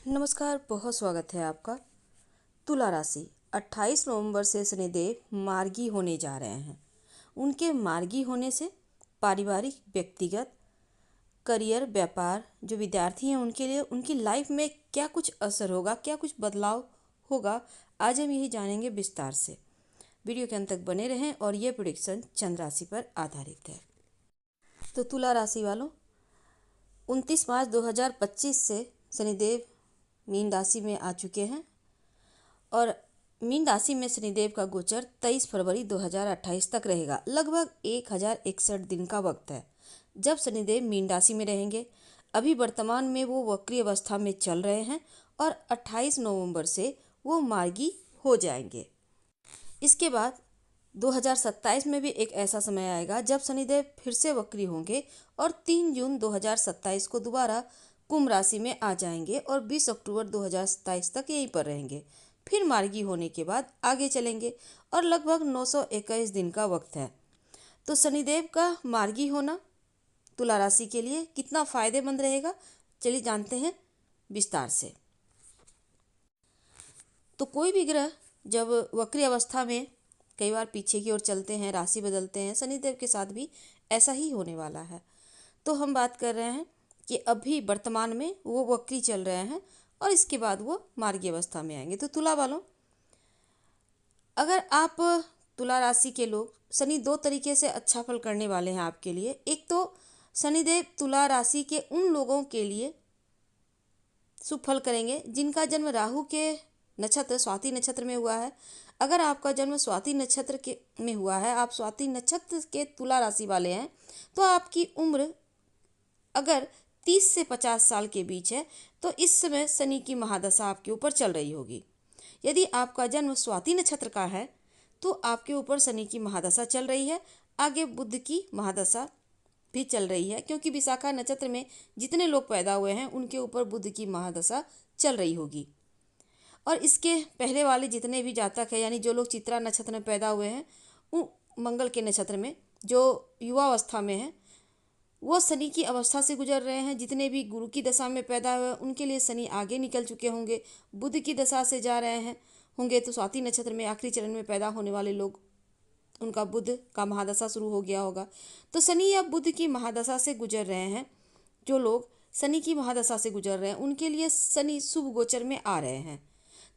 नमस्कार, बहुत स्वागत है आपका। तुला राशि 28 नवंबर से शनिदेव मार्गी होने जा रहे हैं। उनके मार्गी होने से पारिवारिक, व्यक्तिगत, करियर, व्यापार, जो विद्यार्थी हैं उनके लिए उनकी लाइफ में क्या कुछ असर होगा, क्या कुछ बदलाव होगा, आज हम यही जानेंगे विस्तार से। वीडियो के अंत तक बने रहें और ये प्रेडिक्शन चंद्र राशि पर आधारित है। तो तुला राशि वालों, 29 मार्च 2025 से शनिदेव मीन राशि में आ चुके हैं और मीन राशि में शनिदेव का गोचर 23 फरवरी 2028 तक रहेगा। लगभग 1061 दिन का वक्त है जब शनिदेव मीन राशि में रहेंगे। अभी वर्तमान में वो वक्री अवस्था में चल रहे हैं और 28 नवंबर से वो मार्गी हो जाएंगे। इसके बाद 2027 में भी एक ऐसा समय आएगा जब शनिदेव फिर से वक्री होंगे और 3 जून 2027 को दोबारा कुंभ राशि में आ जाएंगे और 20 अक्टूबर 2027 तक यहीं पर रहेंगे। फिर मार्गी होने के बाद आगे चलेंगे और लगभग 921 दिन का वक्त है। तो शनिदेव का मार्गी होना तुला राशि के लिए कितना फायदेमंद रहेगा, चलिए जानते हैं विस्तार से। तो कोई भी ग्रह जब वक्री अवस्था में कई बार पीछे की ओर चलते हैं, राशि बदलते हैं, शनिदेव के साथ भी ऐसा ही होने वाला है। तो हम बात कर रहे हैं कि अभी वर्तमान में वो वक्री चल रहे हैं और इसके बाद वो मार्गी अवस्था में आएंगे। तो तुला वालों, अगर आप तुला राशि के लोग, शनि दो तरीके से अच्छा फल करने वाले हैं आपके लिए। एक तो शनिदेव तुला राशि के उन लोगों के लिए शुभ फल करेंगे जिनका जन्म राहु के नक्षत्र स्वाति नक्षत्र में हुआ है। अगर आपका जन्म स्वाति नक्षत्र के में हुआ है, आप स्वाति नक्षत्र के तुला राशि वाले हैं, तो आपकी उम्र अगर 30 से 50 साल के बीच है तो इस समय शनि की महादशा आपके ऊपर चल रही होगी। यदि आपका जन्म स्वाति नक्षत्र का है तो आपके ऊपर शनि की महादशा चल रही है। आगे बुध की महादशा भी चल रही है, क्योंकि विशाखा नक्षत्र में जितने लोग पैदा हुए हैं उनके ऊपर बुध की महादशा चल रही होगी। और इसके पहले वाले जितने भी जातक हैं, यानी जो लोग चित्रा नक्षत्र में पैदा हुए हैं, वो मंगल के नक्षत्र में जो युवा अवस्था में है, वो शनि की अवस्था से गुजर रहे हैं। जितने भी गुरु की दशा में पैदा हुए उनके लिए शनि आगे निकल चुके होंगे। बुध की दशा से जा रहे हैं होंगे तो स्वाति नक्षत्र में आखिरी चरण में पैदा होने वाले लोग, उनका बुध का महादशा शुरू हो गया होगा। तो शनि या बुध की महादशा से गुजर रहे हैं, जो लोग शनि की महादशा से गुजर रहे हैं उनके लिए शनि शुभ गोचर में आ रहे हैं।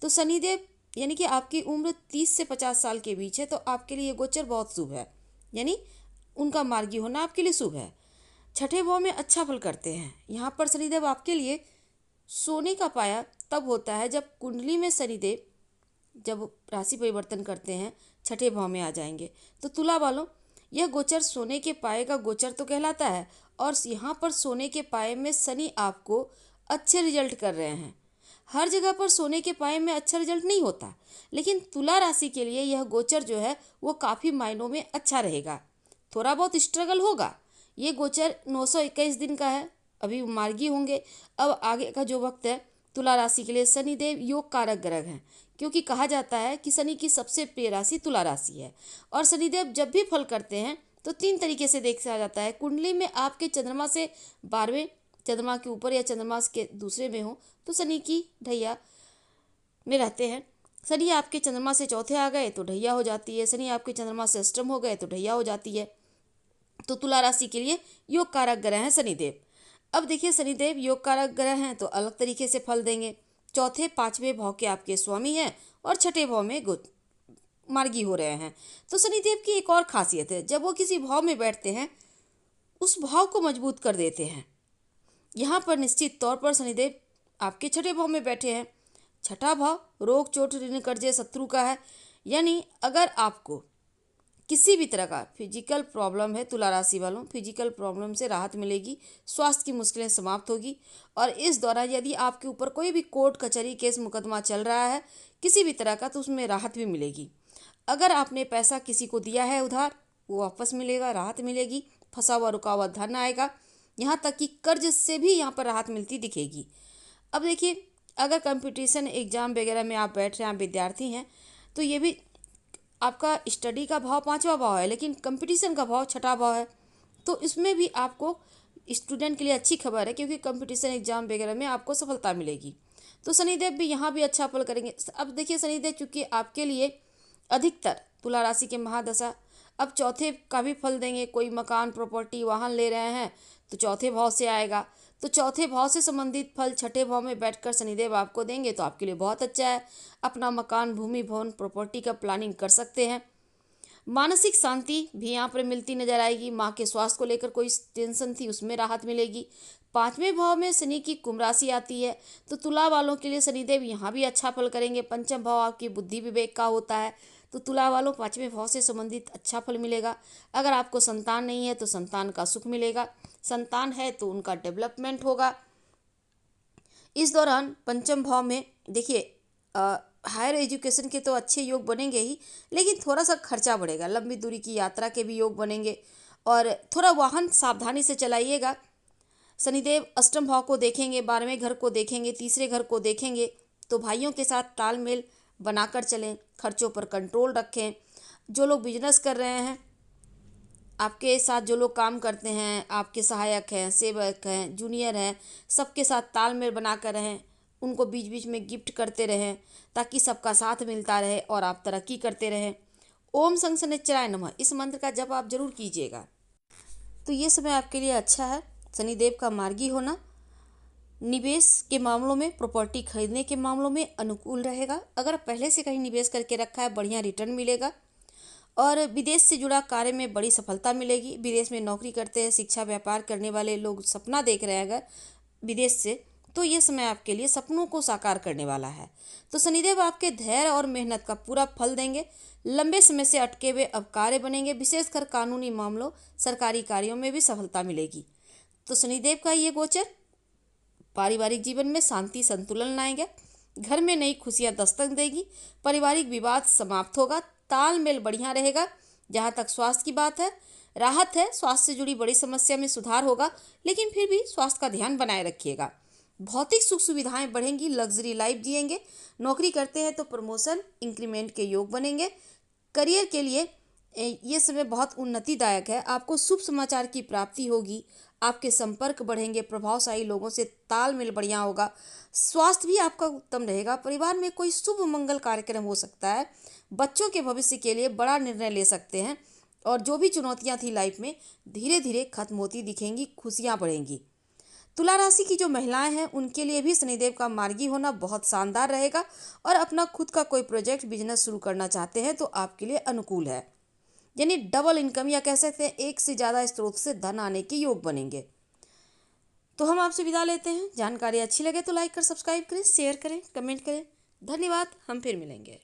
तो शनिदेव, यानी कि आपकी उम्र 30 से 50 साल के बीच है तो आपके लिए गोचर बहुत शुभ है, यानी उनका मार्गी होना आपके लिए शुभ है। छठे भाव में अच्छा फल करते हैं। यहाँ पर शनिदेव आपके लिए सोने का पाया तब होता है जब कुंडली में शनिदेव जब राशि परिवर्तन करते हैं, छठे भाव में आ जाएंगे। तो तुला वालों, यह गोचर सोने के पाए का गोचर तो कहलाता है और यहाँ पर सोने के पाए में शनि आपको अच्छे रिजल्ट कर रहे हैं। हर जगह पर सोने के पाए में अच्छा रिजल्ट नहीं होता, लेकिन तुला राशि के लिए यह गोचर जो है वो काफ़ी मायनों में अच्छा रहेगा। थोड़ा बहुत स्ट्रगल होगा। ये गोचर 921 दिन का है, अभी मार्गी होंगे। अब आगे का जो वक्त है तुला राशि के लिए शनिदेव योग कारक ग्रह हैं, क्योंकि कहा जाता है कि शनि की सबसे प्रिय राशि तुला राशि है। और शनिदेव जब भी फल करते हैं तो 3 तरीके से देखा जाता है। कुंडली में आपके चंद्रमा से 12वें चंद्रमा के ऊपर या चंद्रमा के दूसरे में हो तो शनि की ढैया में रहते हैं। शनि आपके चंद्रमा से चौथे आ गए तो ढैया हो जाती है। शनि आपके चंद्रमा से अष्टम हो गए तो ढैया हो जाती है। तो तुला राशि के लिए योग कारक ग्रह हैं शनिदेव। अब देखिए, शनिदेव योग कारक ग्रह हैं तो अलग तरीके से फल देंगे। चौथे 5वें भाव के आपके स्वामी हैं और छठे भाव में मार्गी हो रहे हैं। तो शनिदेव की एक और खासियत है, जब वो किसी भाव में बैठते हैं उस भाव को मजबूत कर देते हैं। यहाँ पर निश्चित तौर पर शनिदेव आपके छठे भाव में बैठे हैं। छठा भाव रोग चोट ऋण कर्जे शत्रु का है, यानी अगर आपको किसी भी तरह का फिजिकल प्रॉब्लम है, तुला राशि वालों, फिजिकल प्रॉब्लम से राहत मिलेगी, स्वास्थ्य की मुश्किलें समाप्त होगी। और इस दौरान यदि आपके ऊपर कोई भी कोर्ट कचहरी केस मुकदमा चल रहा है किसी भी तरह का, तो उसमें राहत भी मिलेगी। अगर आपने पैसा किसी को दिया है उधार, वो वापस मिलेगा, राहत मिलेगी। फंसा हुआ रुका हुआ धन आएगा। यहाँ तक कि कर्ज से भी यहाँ पर राहत मिलती दिखेगी। अब देखिए, अगर कंपटीशन एग्जाम वगैरह में आप बैठ रहे हैं, आप विद्यार्थी हैं, तो ये भी आपका स्टडी का भाव 5वां भाव है, लेकिन कंपटीशन का भाव छठा भाव है। तो इसमें भी आपको स्टूडेंट के लिए अच्छी खबर है, क्योंकि कंपटीशन एग्जाम वगैरह में आपको सफलता मिलेगी। तो शनिदेव भी यहाँ भी अच्छा फल करेंगे। अब देखिए शनिदेव चूंकि आपके लिए अधिकतर तुला राशि के महादशा अब चौथे का भी फल देंगे। कोई मकान प्रॉपर्टी वाहन ले रहे हैं तो चौथे भाव से आएगा, तो चौथे भाव से संबंधित फल छठे भाव में बैठकर शनिदेव आपको देंगे, तो आपके लिए बहुत अच्छा है। अपना मकान, भूमि, भवन, प्रॉपर्टी का प्लानिंग कर सकते हैं। मानसिक शांति भी यहाँ पर मिलती नजर आएगी। माँ के स्वास्थ्य को लेकर कोई टेंशन थी उसमें राहत मिलेगी। पांचवें भाव में शनि की कुंभ राशि आती है, तो तुला वालों के लिए शनिदेव यहाँ भी अच्छा फल करेंगे। पंचम भाव आपकी बुद्धि विवेक का होता है, तो तुला वालों पांचवें भाव से संबंधित अच्छा फल मिलेगा। अगर आपको संतान नहीं है तो संतान का सुख मिलेगा, संतान है तो उनका डेवलपमेंट होगा। इस दौरान पंचम भाव में देखिए हायर एजुकेशन के तो अच्छे योग बनेंगे ही, लेकिन थोड़ा सा खर्चा बढ़ेगा। लंबी दूरी की यात्रा के भी योग बनेंगे और थोड़ा वाहन सावधानी से चलाइएगा। शनिदेव अष्टम भाव को देखेंगे, 12वें घर को देखेंगे, तीसरे घर को देखेंगे, तो भाइयों के साथ तालमेल बनाकर चलें, खर्चों पर कंट्रोल रखें। जो लोग बिजनेस कर रहे हैं, आपके साथ जो लोग काम करते हैं, आपके सहायक हैं, सेवक हैं, जूनियर हैं, सबके साथ तालमेल बनाकर रहें। उनको बीच बीच में गिफ्ट करते रहें ताकि सबका साथ मिलता रहे और आप तरक्की करते रहें। ओम संग शनिश्चराय नमः इस मंत्र का जप आप जरूर कीजिएगा। तो ये समय आपके लिए अच्छा है। शनिदेव का मार्गी होना निवेश के मामलों में, प्रॉपर्टी खरीदने के मामलों में अनुकूल रहेगा। अगर पहले से कहीं निवेश करके रखा है, बढ़िया रिटर्न मिलेगा। और विदेश से जुड़ा कार्य में बड़ी सफलता मिलेगी। विदेश में नौकरी करते हैं, शिक्षा व्यापार करने वाले लोग सपना देख रहे हैं अगर विदेश से, तो ये समय आपके लिए सपनों को साकार करने वाला है। तो शनिदेव आपके धैर्य और मेहनत का पूरा फल देंगे। लंबे समय से अटके हुए अब कार्य बनेंगे। विशेषकर कानूनी मामलों, सरकारी कार्यों में भी सफलता मिलेगी। तो शनिदेव का ये गोचर पारिवारिक जीवन में शांति संतुलन लाएंगे। घर में नई खुशियां दस्तक देगी। पारिवारिक विवाद समाप्त होगा। तालमेल बढ़िया रहेगा। जहाँ तक स्वास्थ्य की बात है, राहत है। स्वास्थ्य से जुड़ी बड़ी समस्या में सुधार होगा, लेकिन फिर भी स्वास्थ्य का ध्यान बनाए रखिएगा। भौतिक सुख सुविधाएं बढ़ेंगी, लग्जरी लाइफ जिएंगे। नौकरी करते हैं तो प्रमोशन, इंक्रीमेंट के योग बनेंगे। करियर के लिए ये समय बहुत उन्नतिदायक है। आपको शुभ समाचार की प्राप्ति होगी। आपके संपर्क बढ़ेंगे, प्रभावशाली लोगों से तालमेल बढ़िया होगा। स्वास्थ्य भी आपका उत्तम रहेगा। परिवार में कोई शुभ मंगल कार्यक्रम हो सकता है। बच्चों के भविष्य के लिए बड़ा निर्णय ले सकते हैं और जो भी चुनौतियां थी लाइफ में धीरे धीरे खत्म होती दिखेंगी, खुशियां बढ़ेंगी। तुला राशि की जो महिलाएं हैं उनके लिए भी शनिदेव का मार्गी होना बहुत शानदार रहेगा। और अपना खुद का कोई प्रोजेक्ट, बिजनेस शुरू करना चाहते हैं तो आपके लिए अनुकूल है। यानी डबल इनकम, या कह सकते हैं एक से ज़्यादा स्रोत से धन आने के योग बनेंगे। तो हम आपसे विदा लेते हैं। जानकारी अच्छी लगे तो लाइक कर सब्सक्राइब करें, शेयर करें, कमेंट करें। धन्यवाद। हम फिर मिलेंगे।